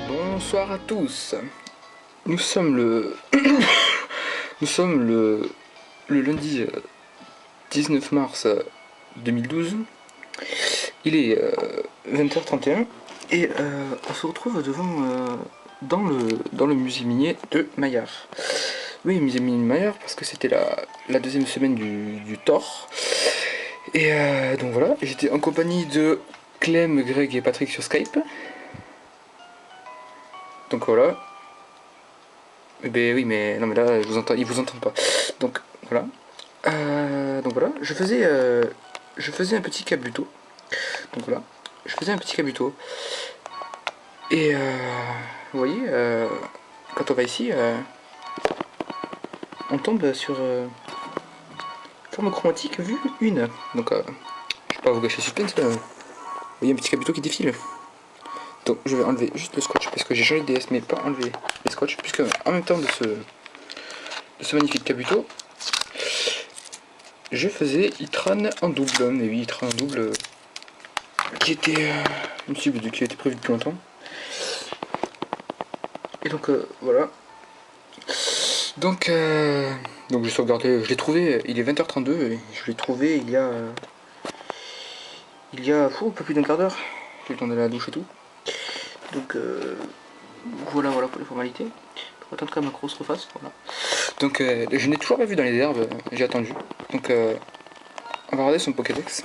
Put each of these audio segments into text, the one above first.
Bonsoir à tous. Nous sommes le le lundi 19 mars 2012. Il est 20h31 et on se retrouve dans le musée minier de Maillard. Oui, musée minier de Maillard parce que c'était la deuxième semaine du Thor. Et donc voilà, j'étais en compagnie de Clem, Greg et Patrick sur Skype. Donc voilà. Ben oui, mais non, mais là, ils vous entendent pas. Donc voilà. Je faisais un petit cabuto. Donc voilà, je faisais un petit cabuto. Et vous voyez, quand on va ici, on tombe sur forme chromatique vue 1. Donc je vais pas vous gâcher le suspense là. Vous voyez un petit cabuto qui défile. Donc je vais enlever juste le scotch parce que j'ai changé de DS mais pas enlever les scotch puisque en même temps de ce magnifique cabuto je faisais Itran en double. Et oui, Itran en double qui était qui était prévu depuis longtemps. Et donc voilà. Donc j'ai sauvegardé, je l'ai trouvé, il est 20h32 et je l'ai trouvé il y a un peu plus d'un quart d'heure. J'ai eu le temps d'aller à la douche et tout. Donc voilà pour les formalités. Pour attendre que ma macro se refasse. Voilà. Donc je n'ai toujours pas vu dans les herbes, j'ai attendu. Donc on va regarder son Pokédex.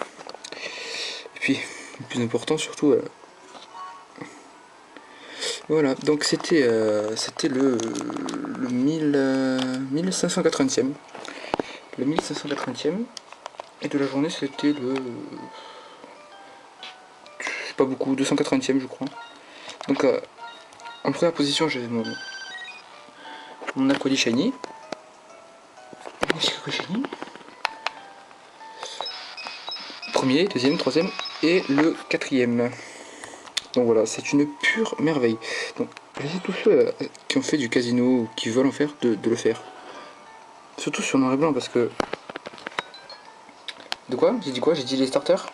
Et puis, le plus important surtout. Voilà, donc c'était le 1580e. Le 1580e. Et de la journée c'était le. Pas beaucoup, 280e je crois. Donc en première position j'avais mon Aquali Shiny. Premier, deuxième, troisième et le quatrième. Donc voilà, c'est une pure merveille. Donc j'essaie tous ceux qui ont fait du casino ou qui veulent en faire de le faire. Surtout sur noir et blanc parce que. De quoi? J'ai dit quoi? J'ai dit les starters?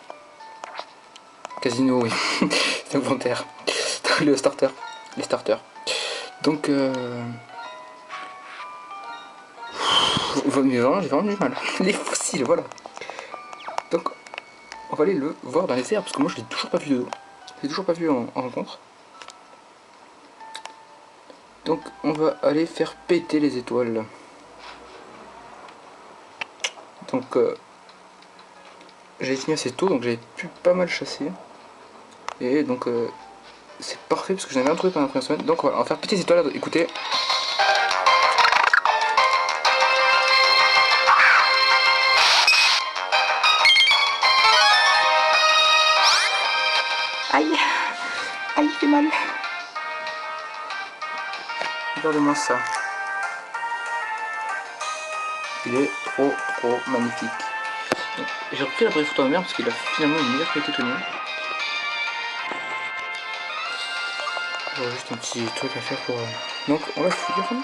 Casino, oui. C'est inventaire. Le starter. Les starters. Donc mais vraiment, j'ai vraiment du mal. Les fossiles, voilà. Donc on va aller le voir dans les airs parce que moi je l'ai toujours pas vu de dos. Je l'ai toujours pas vu en rencontre. Donc on va aller faire péter les étoiles. Donc j'avais fini assez tôt donc j'avais pu pas mal chasser. Et donc c'est parfait parce que je n'avais rien trouvé pendant la première semaine. Donc voilà, on va faire péter les étoiles, écoutez. Aïe, aïe, il fait mal. Regardez-moi ça. Il est trop magnifique. J'ai repris la vraie photo de mer parce qu'il a finalement une meilleure qualité que le mien. J'aurais juste un petit truc à faire pour. Donc on va finir. Donc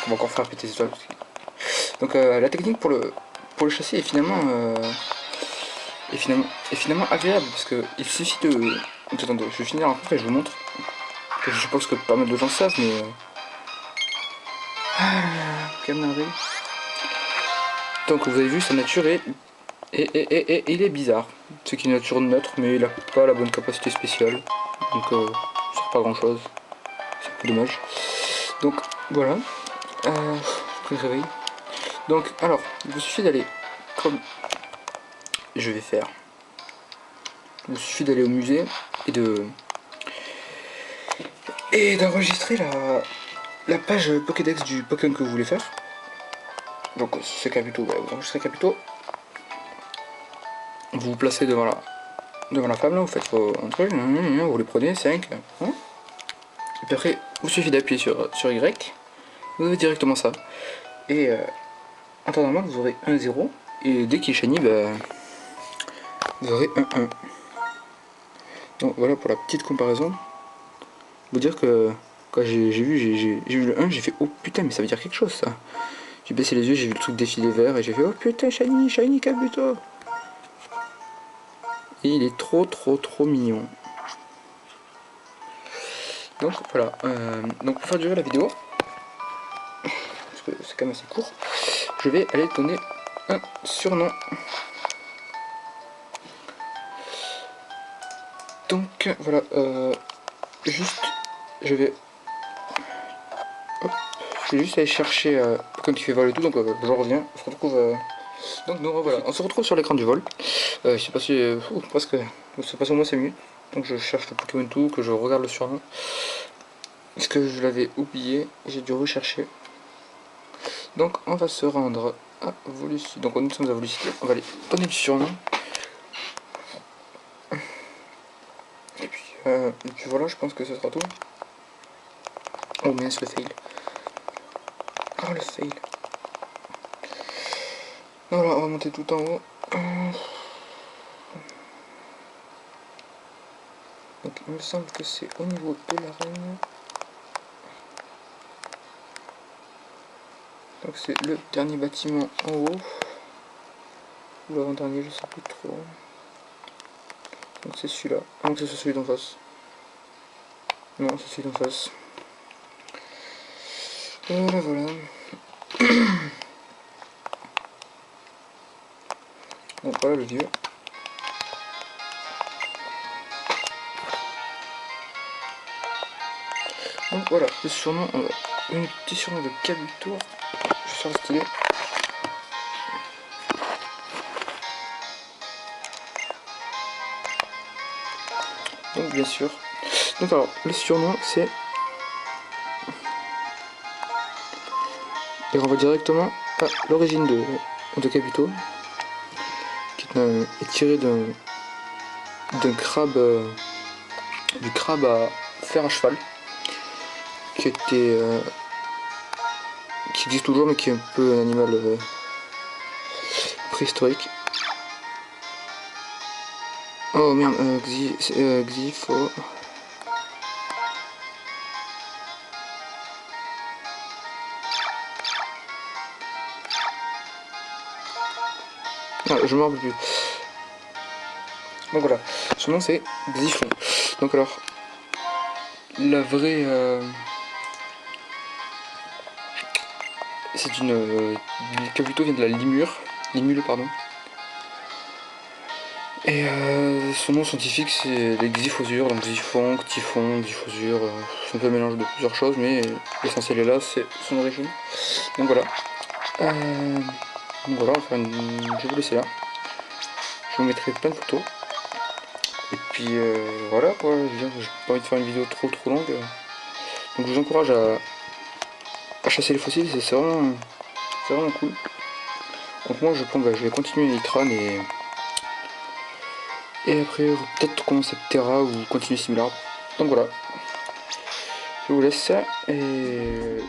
on va encore faire péter les étoiles. Donc la technique pour le chasser est finalement agréable parce que il suffit de. Attendez, je vais finir en fait et je vous montre. Je pense que pas mal de gens savent mais. Quelle merveille. Donc vous avez vu sa nature est. Et il est bizarre. C'est qu'il est nature neutre mais il a pas la bonne capacité spéciale. Donc ça sert pas grand chose. C'est un peu dommage. Donc voilà. Je réveille. Donc alors, il vous suffit d'aller comme je vais faire. Il vous suffit d'aller au musée et d'enregistrer la page Pokédex du Pokémon que vous voulez faire. Donc c'est Kabuto, vous enregistrez Kabuto. Vous vous placez devant la femme là, vous faites vos trucs, vous les prenez, 5. Et puis après, il vous suffit d'appuyer sur Y. Vous avez directement ça. Et en temps normal, vous aurez 1-0. Et dès qu'il est shiny, vous aurez 1-1. Donc voilà pour la petite comparaison. vous dire que quand j'ai vu le 1, j'ai fait oh putain, mais ça veut dire quelque chose ça. J'ai baissé les yeux, j'ai vu le truc défiler vert et j'ai fait oh putain, shiny Kabuto. Et il est trop mignon. Donc voilà, donc pour faire durer la vidéo, parce que c'est quand même assez court, je vais aller donner un surnom. Donc voilà, juste, je vais juste aller chercher Pokémon qui fait vol et tout, donc je reviens, on se retrouve, donc nous voilà, on se retrouve sur l'écran du vol. Je sais pas si, presque, c'est passé au moins 5 minutes, donc je cherche le Pokémon tout, que je regarde le surnom, parce que je l'avais oublié, j'ai dû rechercher. Donc on va se rendre à Volucité, donc nous sommes à Volucité, on va aller donner le surnom. Et puis voilà, je pense que ce sera tout. Oh mince, le fail. Oh le fail. Voilà, on va monter tout en haut. Donc il me semble que c'est au niveau de l'arène. Donc c'est le dernier bâtiment en haut. Ou l'avant-dernier, je sais plus trop. Donc c'est celui-là. Ah non, c'est celui d'en face. Non, c'est celui d'en face. Voilà. Donc voilà le vieux. Donc voilà, le surnom, un petit surnom de Kabuto. Je suis stylé. Donc bien sûr. Donc alors, le surnom c'est... Et on va directement à l'origine de Kabuto, qui est tiré d'un crabe, du crabe à fer à cheval, qui existe toujours mais qui est un peu un animal préhistorique. Oh merde, Xifo. Ah, je m'en rappelle plus. Donc voilà, son nom c'est Xifon. Donc alors, la vraie... c'est une... Kabuto vient de la Limule, pardon. Et son nom scientifique c'est les Xyphosures, donc Xyphon, Typhon, Xyphosure, c'est un peu un mélange de plusieurs choses, mais l'essentiel est là, c'est son origine. Donc voilà. Donc voilà, enfin, je vais vous laisser là. Je vous mettrai plein de photos. Et puis voilà quoi, j'ai pas envie de faire une vidéo trop longue. Donc je vous encourage à chasser les fossiles, c'est vraiment cool. Donc moi je pense que je vais continuer Nitran et après peut-être commencer Terra ou continuer Similar. Donc voilà. Je vous laisse et